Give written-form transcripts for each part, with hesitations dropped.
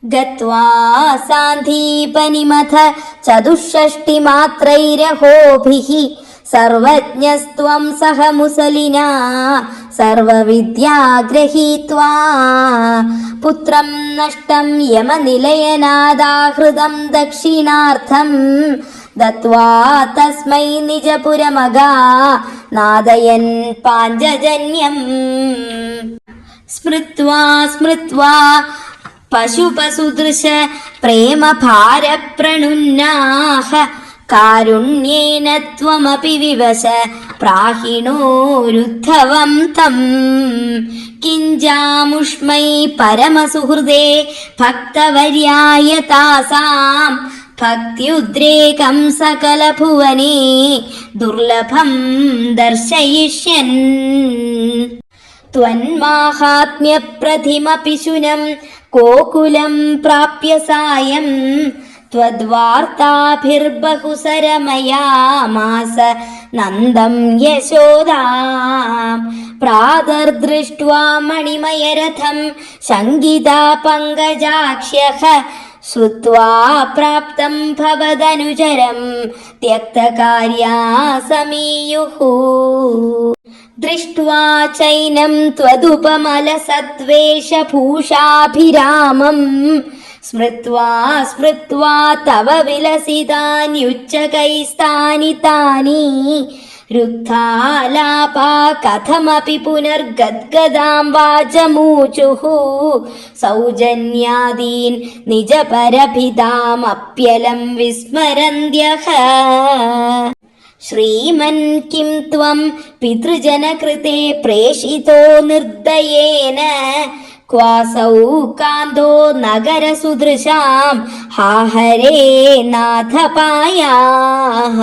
ഗത്വാ സാന്ധീപനിമഥ ചതുഷ്ഷഷ്ടിമാത്രൈരഹോഭിഃ സർവജ്ഞസ്ത്വം സഹ മുസലിനാ സർവവിദ്യാഗ്രഹീത്വാ പുത്രം നഷ്ടം യമനിലയനാദാഹൃതം ദക്ഷിണാർത്ഥം ദത്വാ തസ്മൈ നിജപുരമഗാ നാദയൻ പാഞ്ചജന്യം സ്മൃത്വാ സ്മൃത്വാ പശുപസുദൃശ പ്രേമഭാരപ്രണുന്നാഹ കാരുണ്യേന ത്വമപി വിവശ പ്രാഹിണോരുദ്ധവം തം കിഞ്ചാമുഷ്മൈ പരമസുഹൃദേ ഭക്തവർയായ താസാം ഭക്ത്യുദ്രേകം സകലഭുവനേ ദുർലഭം ദർശയിഷ്യൻ ത്വന്മാഹാത്മ്യപ്രതിമപി ശുനം ഗോകുലം പ്രാപ്യ സായം ത്വദ്വാർത്താഭിർബഹുസരമയാമാസ നന്ദം യശോദാം പ്രാതർദൃഷ്ട്വാ മണിമയരഥം ശങ്കിതാ പങ്കജാക്ഷ്യഃ ശ്രുത്വാ പ്രാപ്തം ഭവദനുചരം ത്യക്തകാര്യാ സമീയുഃ ദൃഷ്ട്വാ ചൈനം ത്വദുപമലസദ്വേഷഭൂഷാഭിരാമം സ്മൃത്വാ സ്മൃത്വാ തവ വിലസിതാന്യുച്ചകൈസ്താനി താനി രുദ്ധാലാപാ കഥമപി പുനർഗദ്ഗദാം വാചമൂചുഃ സൗജന്യാദീൻ നിജപരഭിതാമപ്യലം വിസ്മരന്ത്യഃ ശ്രീമൻ കിം ത്വം പിതൃജനകൃതേ പ്രേഷിതോ നിർദ്ദയേന ക്വാസൗ കാന്തോ നഗരസുദൃശാം ഹാഹരേ നാഥപായാഃ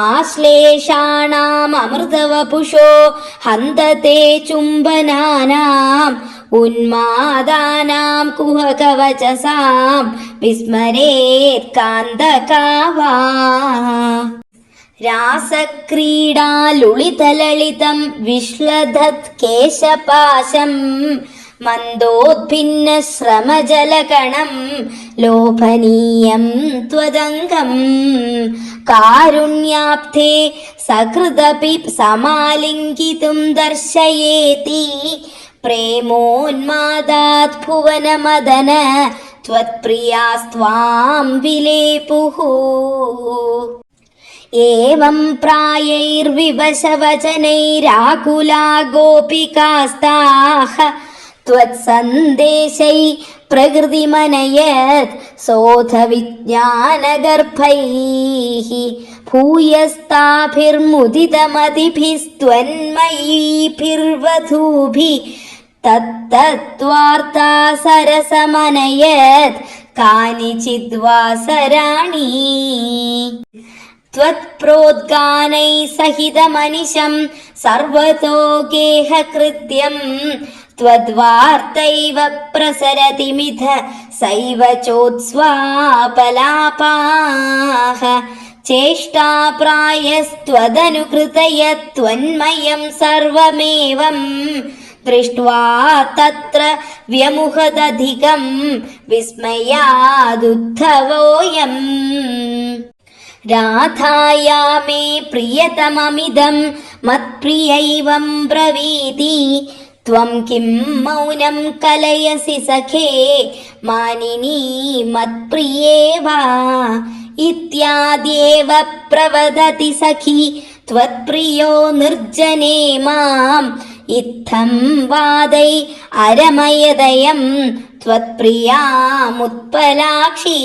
ആശ്ലേഷാണാം അമൃതവപുഷോ ഹന്തത്തെ ചുംബനാനാം ഉന്മാദാനാം കുഹകവചസാം വിസ്മരേത് കാന്തകാവാ രാസക്രീഡാലുളിതലളിതം വിശ്ലധത് കേശപാശം മന്ദോദ്ഭിന്ന ശ്രമജലകണം ലോഭനീയം ത്വദംഗം കാരുണ്യാബ്ധേ സകൃദപി സമാലിംഗിതും ദർശയേതി പ്രേമോന്മാദാത് ഭുവനമദന ത്വത്പ്രിയാസ്ത്വാം വിലേപുഃ ഏവം പ്രായൈർവിവശവചനൈരാകുലാ ഗോപികാസ്താഃ ത്വത്സന്ദേശൈ പ്രകൃതിമനയത് സോധവിജ്ഞാനഗർഭൈഃ ഭൂയസ്താഭിർമുദിതമതിഭിസ്ത്വന്മയീഭിർവധൂഭിः തത്തത്വാർത്താ സരസമനയത് കാനിചിദ്വാസരാണി ത്വത്പ്രോദ്ഗാനൈ സഹിതമനിശം സർവതോ ഗേഹകൃത്യം ത്വദ്വാർത്തൈവ പ്രസരതി മിഥ സൈവ ചോത്സ്വാപലാപാഃ ചേഷ്ടാപ്രായസ്ത്വദനുകൃതയത്വന്മയം സർവമേവം ദൃഷ്ട്വാ തത്ര വ്യമുഹദധികം വിസ്മയാദുദ്ധവോയം രാധായാ മേ പ്രിയതമമിദം മത്പ്രിയൈവം ബ്രവീതി ത്വം കിം മൗനം കലയസി സഖേ മാനിനീ മത്പ്രിയേ വാ ഇത്യാദ്യേവ പ്രവദതി സഖി ത്വത്പ്രിയോ നിർജ്ജനേ മാം ഇത്തം വാദൈ അരമയദയം ത്വത്പ്രിയാമുത്പലാക്ഷീ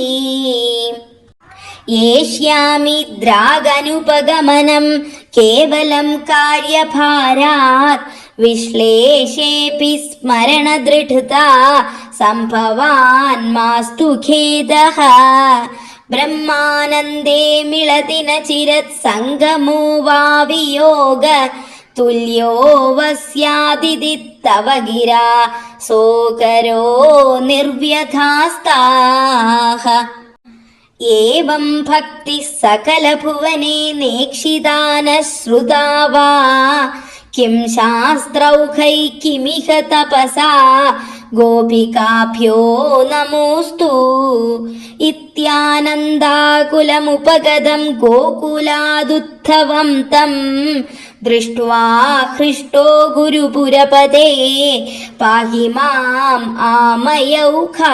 യേഷ്യാമി ദ്രാഗനുപഗമനം കേവലം കാര്യഭാരാത് വിശ്ലേഷേപി സ്മരണദൃഢതാ സംഭവാൻ മാസ്തു ഖേദഃ ബ്രഹ്മാനന്ദേ മിളതി ന ചിരത് സംഗമോ വാ വിയോഗ തുല്യോ വസ്യാദിതി തവ ഗിരാ സോകരോ നിർവ്യഥാസ്താഃ ഏവം ഭക്തി സകലഭുവനേ നേക്ഷിതാന ശ്രുതാ വാ കിം ശാസ്ത്രൗഘൈ കിമിഹ തപസാ ഗോപികാഭ്യോ നമോസ്തു ഇത്യാനന്ദാകുലമുപഗതം ഗോകുലാദുത്ഥവം തം ദൃഷ്ട്വാ ഹൃഷ്ടോ ഗുരുപുരപദേ പാഹി മാം ആമയൗഘാത്.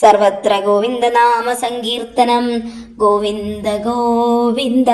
സർവത്ര ഗോവിന്ദനാമ സങ്കീർത്തനം. ഗോവിന്ദ ഗോവിന്ദ.